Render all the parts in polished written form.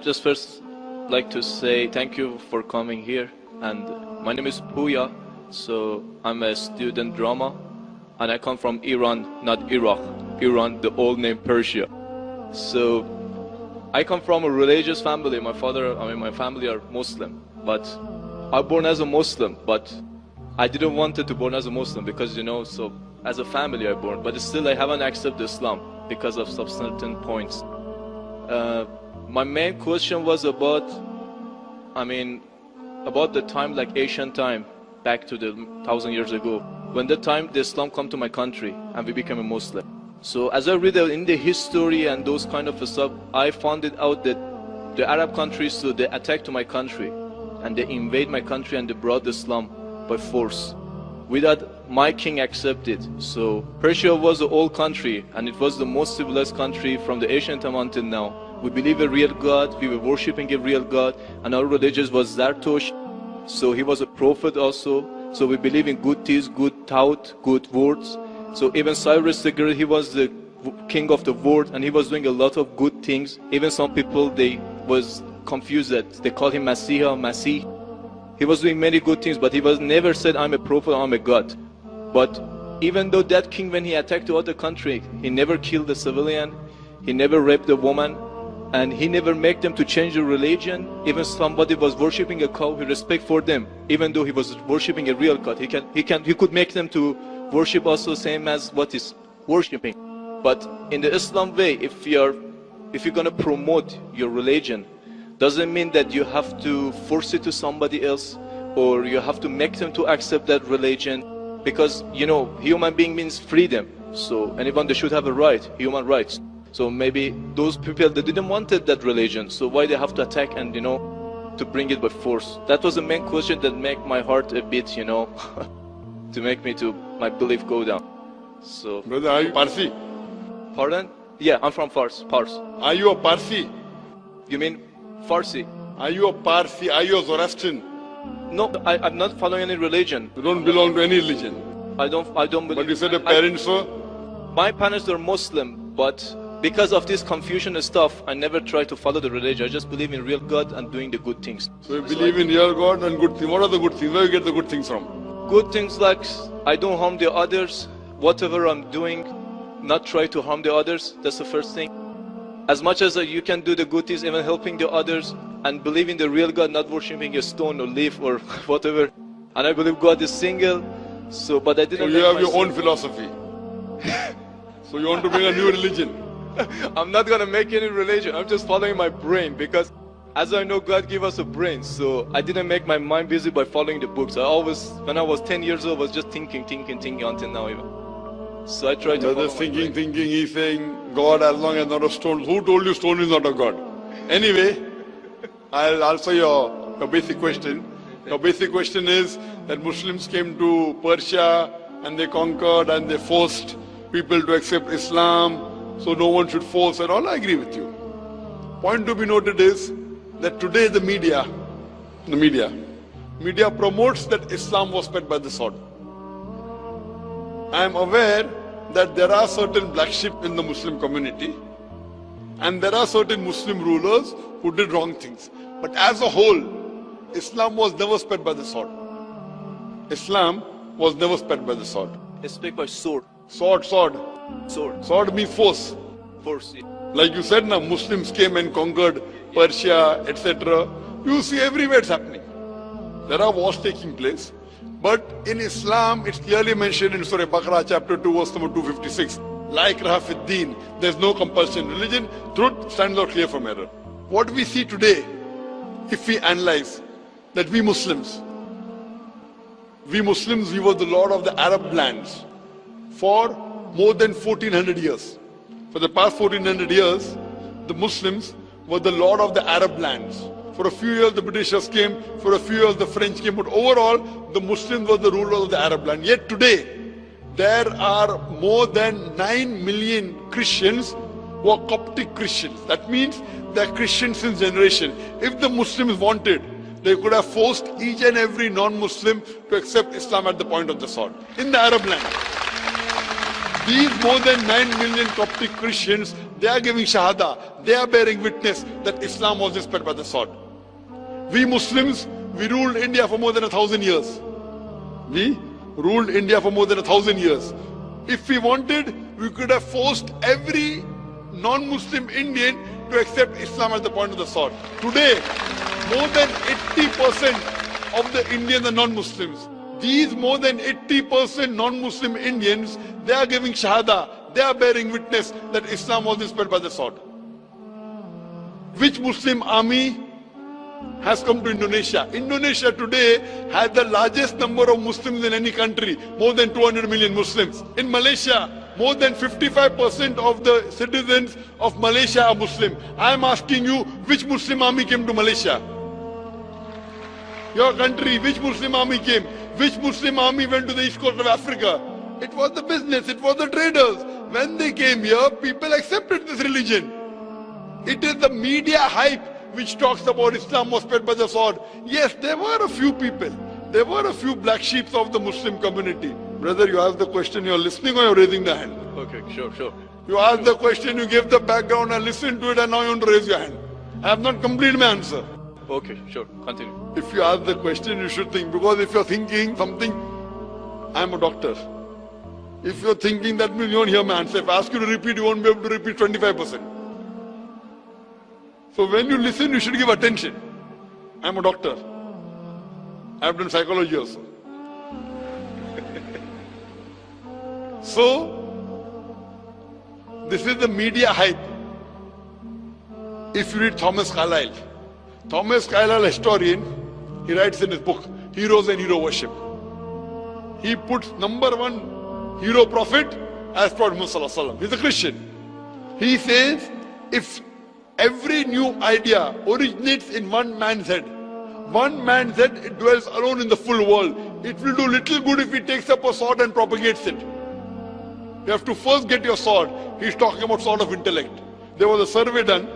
just first like to say thank you for coming here. And my name is Puya, so I'm a student drama, and I come from Iran, not Iraq. Iran, the old name Persia. So I come from a religious family. My family are Muslim, but I born as a Muslim, but I didn't want to born as a Muslim because, so as a family I born, but still I haven't accepted Islam because of some certain points. My main question was about the time, like ancient time, back to the 1,000 years ago, when the time the Islam come to my country and we became a Muslim. So as I read in the history and those kind of stuff, I found it out that the Arab countries, so they attacked to my country and they invade my country and they brought Islam by force without my king accepted. So Persia was an old country and it was the most civilized country from the ancient time until now. We believe a real God, we were worshipping a real God, and our religion was Zartosh. So he was a prophet also. So we believe in good deeds, good thought, good words. So even Cyrus the Great, he was the king of the world and he was doing a lot of good things. Even some people, they was confused that they called him Masih. He was doing many good things, but he was never said, I'm a prophet, I'm a God. But even though that king, when he attacked the other country, he never killed a civilian, he never raped a woman, and he never made them to change the religion. Even somebody was worshipping a cow, he respect for them, even though he was worshipping a real God. He could make them to worship also same as what is worshipping. But in the Islam way, if you're gonna promote your religion, doesn't mean that you have to force it to somebody else or you have to make them to accept that religion, because human being means freedom. So anyone, they should have a right, human rights. So maybe those people, they didn't want that religion, so why they have to attack and to bring it by force? That was the main question that make my heart a bit to make me to my belief go down. So brother, are you Parsi? Pardon? Yeah, I'm from Fars. Are you a Parsi? You mean Farsi? Are you a Parsi? Are you a Zoroastrian? No, I'm not following any religion. You don't belong to any religion. I don't believe. But you said your parents were? My parents are Muslim, but because of this confusion and stuff, I never try to follow the religion. I just believe in real God and doing the good things. So you believe in real God and good things. What are the good things? Where you get the good things from? Good things like I don't harm the others. Whatever I'm doing, not try to harm the others. That's the first thing. As much as you can do the good things, even helping the others, and believe in the real God, not worshipping a stone or leaf or whatever. And I believe God is single. So, but I didn't. So you have your own philosophy. So you want to bring a new religion? I'm not gonna make any religion. I'm just following my brain, because as I know, God gave us a brain. So I didn't make my mind busy by following the books. When I was 10 years old, I was just thinking until now even. So I tried to. Just thinking. He's saying God as long as not a stone. Who told you stone is not a God? Anyway, I'll answer your basic question. Your basic question is that Muslims came to Persia and they conquered and they forced people to accept Islam. So no one should force and all. I agree with you. Point to be noted is that today the media promotes that Islam was spread by the sword. I am aware that there are certain black sheep in the Muslim community and there are certain Muslim rulers who did wrong things. But as a whole, Islam was never spread by the sword. Islam was never spread by the sword. It's spread by sword. Sword. Sword means force. Force, yeah. Like you said now, Muslims came and conquered Persia, etc. You see everywhere it's happening. There are wars taking place. But in Islam, it's clearly mentioned in Surah Baqarah chapter 2 verse number 256. Like Rahafiddin, there's no compulsion in religion. Truth stands out clear from error. What we see today, if we analyze that we Muslims, we were the lord of the Arab lands for more than 1400 years. For the past 1400 years, the Muslims were the lord of the Arab lands. For a few years the Britishers came, for a few years the French came, but overall the Muslims were the rulers of the Arab land. Yet today, there are more than 9 million Christians who are Coptic Christians. That means they are Christians since generation. If the Muslims wanted, they could have forced each and every non-Muslim to accept Islam at the point of the sword in the Arab land. These more than 9 million Coptic Christians, they are giving shahada, they are bearing witness that Islam was spread by the sword. We Muslims, we ruled India for more than 1,000 years. We ruled India for more than 1,000 years. If we wanted, we could have forced every non-Muslim Indian to accept Islam at the point of the sword. Today, more than 80% of the Indians are non-Muslims. These more than 80% non-Muslim Indians, they are giving shahada, they are bearing witness that Islam was spread by the sword. Which Muslim army has come to Indonesia? Indonesia today has the largest number of Muslims in any country, more than 200 million Muslims. In Malaysia, more than 55% of the citizens of Malaysia are Muslim. I am asking you, which Muslim army came to Malaysia? Your country, which Muslim army came? Which Muslim army went to the east coast of Africa? It was the business, it was the traders. When they came here, people accepted this religion. It is the media hype which talks about Islam was spread by the sword. Yes, there were a few people. There were a few black sheep of the Muslim community. Brother, you asked the question, you're listening or you're raising the hand? Okay, sure. You asked the question, you gave the background, I listened to it, and now you want to raise your hand. I have not completed my answer. Okay, sure. Continue. If you ask the question, you should think. Because if you're thinking something, I'm a doctor. If you're thinking, that means you won't hear my answer. If I ask you to repeat, you won't be able to repeat 25%. So when you listen, you should give attention. I'm a doctor. I've done psychology also. So, this is the media hype. If you read Thomas Carlyle, historian, he writes in his book, Heroes and Hero Worship. He puts number one hero prophet as Prophet Muhammad. He's a Christian. He says, if every new idea originates in one man's head, it dwells alone in the full world. It will do little good if he takes up a sword and propagates it. You have to first get your sword. He's talking about sword of intellect. There was a survey done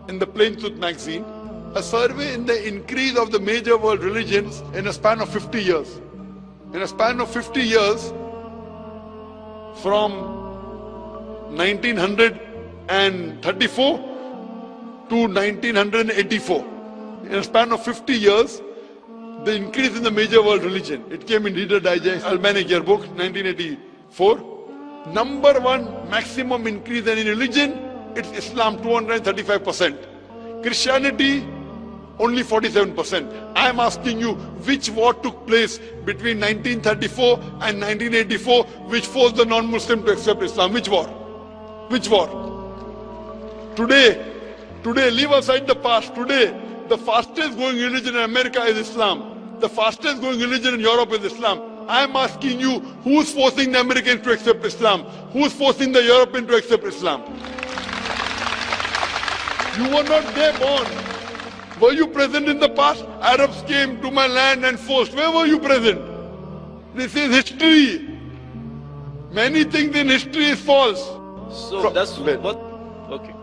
in the Plain Truth magazine, a survey in the increase of the major world religions in a span of 50 years. In a span of 50 years, from 1934 to 1984. In a span of 50 years, the increase in the major world religion. It came in Reader Digest, Albanic Yearbook, 1984. Number one maximum increase in region, it's Islam, 235%. Christianity, only 47%. I am asking you, which war took place between 1934 and 1984, which forced the non-Muslim to accept Islam? Which war? Which war? Today, leave aside the past. Today, the fastest growing religion in America is Islam. The fastest growing religion in Europe is Islam. I am asking you, who's forcing the Americans to accept Islam? Who's forcing the Europeans to accept Islam? You were not there born. Were you present in the past? Arabs came to my land and forced. Where were you present? This is history. Many things in history is false. So that's what? Okay.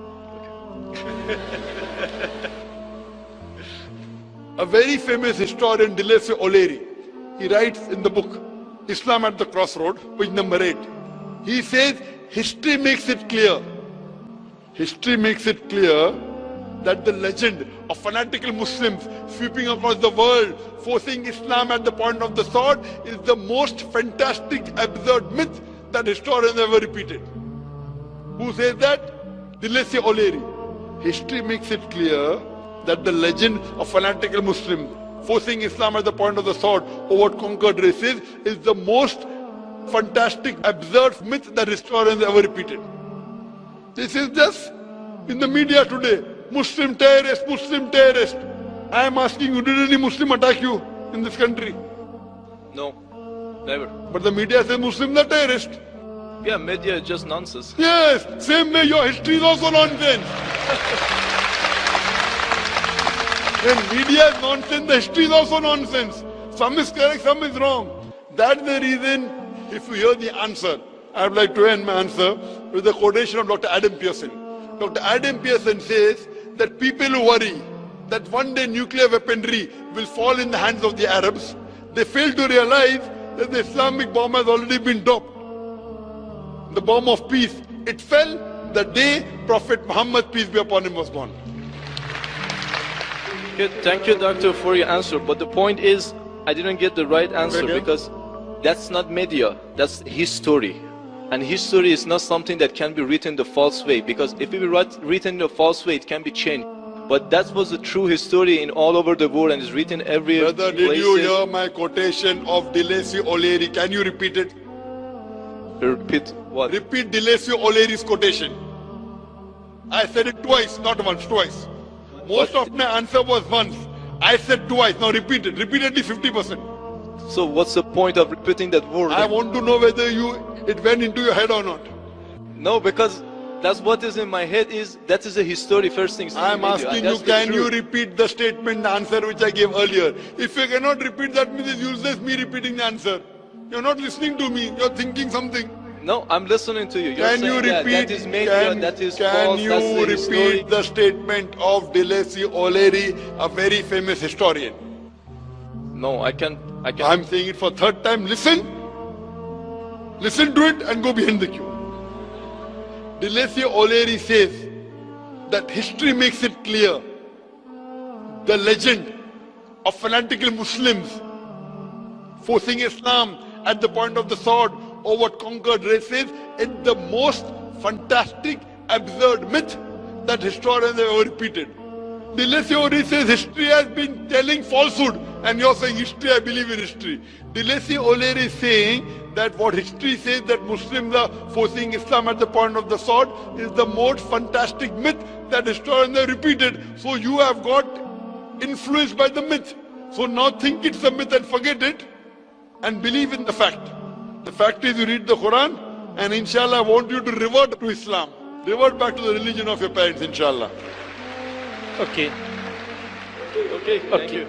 A very famous historian, Delacy O'Leary, he writes in the book, Islam at the Crossroad, page number 8. He says, history makes it clear. History makes it clear that the legend of fanatical Muslims sweeping across the world, forcing Islam at the point of the sword, is the most fantastic, absurd myth that historians ever repeated. Who says that? Delacy O'Leary. History makes it clear that the legend of fanatical Muslims forcing Islam at the point of the sword over conquered races is the most fantastic, absurd myth that historians ever repeated. This is just in the media today. Muslim terrorist, Muslim terrorist. I am asking you, did any Muslim attack you in this country? No, never. But the media says Muslims are terrorists. Yeah, media is just nonsense. Yes, same way your history is also nonsense. When media is nonsense, the history is also nonsense. Some is correct, some is wrong. That's the reason, if you hear the answer, I would like to end my answer with a quotation of Dr. Adam Pearson. Dr. Adam Pearson says that people who worry that one day nuclear weaponry will fall in the hands of the Arabs, they fail to realize that the Islamic bomb has already been dropped. The bomb of peace, it fell, the day Prophet Muhammad, peace be upon him, was born. Okay, thank you, doctor, for your answer. But the point is, I didn't get the right answer because that's not media, that's history. And history is not something that can be written the false way, because if it be written the false way, it can be changed. But that was the true history in all over the world and is written everywhere. Brother, did you hear my quotation of Delesi O'Leary? Can you repeat it? Repeat what? Repeat Delesi O'Leary's quotation. I said it twice, not once, twice. Most of my answer was once. I said twice. Now repeat it. Repeatedly 50%. So what's the point of repeating that word? I want to know whether it went into your head or not. No, because that's what is in my head that is a history first thing. I'm asking you, can you repeat the statement, the answer which I gave earlier? If you cannot repeat, that means it's useless me repeating the answer. You're not listening to me. You're thinking something. No, I'm listening to you. You're Can saying you repeat? that is media, that is false, Can you that's the repeat history. the statement of Delesi O'Leary, a very famous historian? No, I can't. I'm saying it for third time. Listen to it and go behind the queue. Delesi O'Leary says that history makes it clear the legend of fanatical Muslims forcing Islam at the point of the sword over conquered races is the most fantastic, absurd myth that historians have ever repeated. Delesi O'Leary says history has been telling falsehood, and you're saying history, I believe in history. Delesi O'Leary is saying that what history says that Muslims are forcing Islam at the point of the sword is the most fantastic myth that historians have repeated. So you have got influenced by the myth. So now think it's a myth and forget it and believe in the fact. The fact is you read the Quran and inshallah I want you to revert to Islam. Revert back to the religion of your parents, inshallah. Okay. Okay, thank you.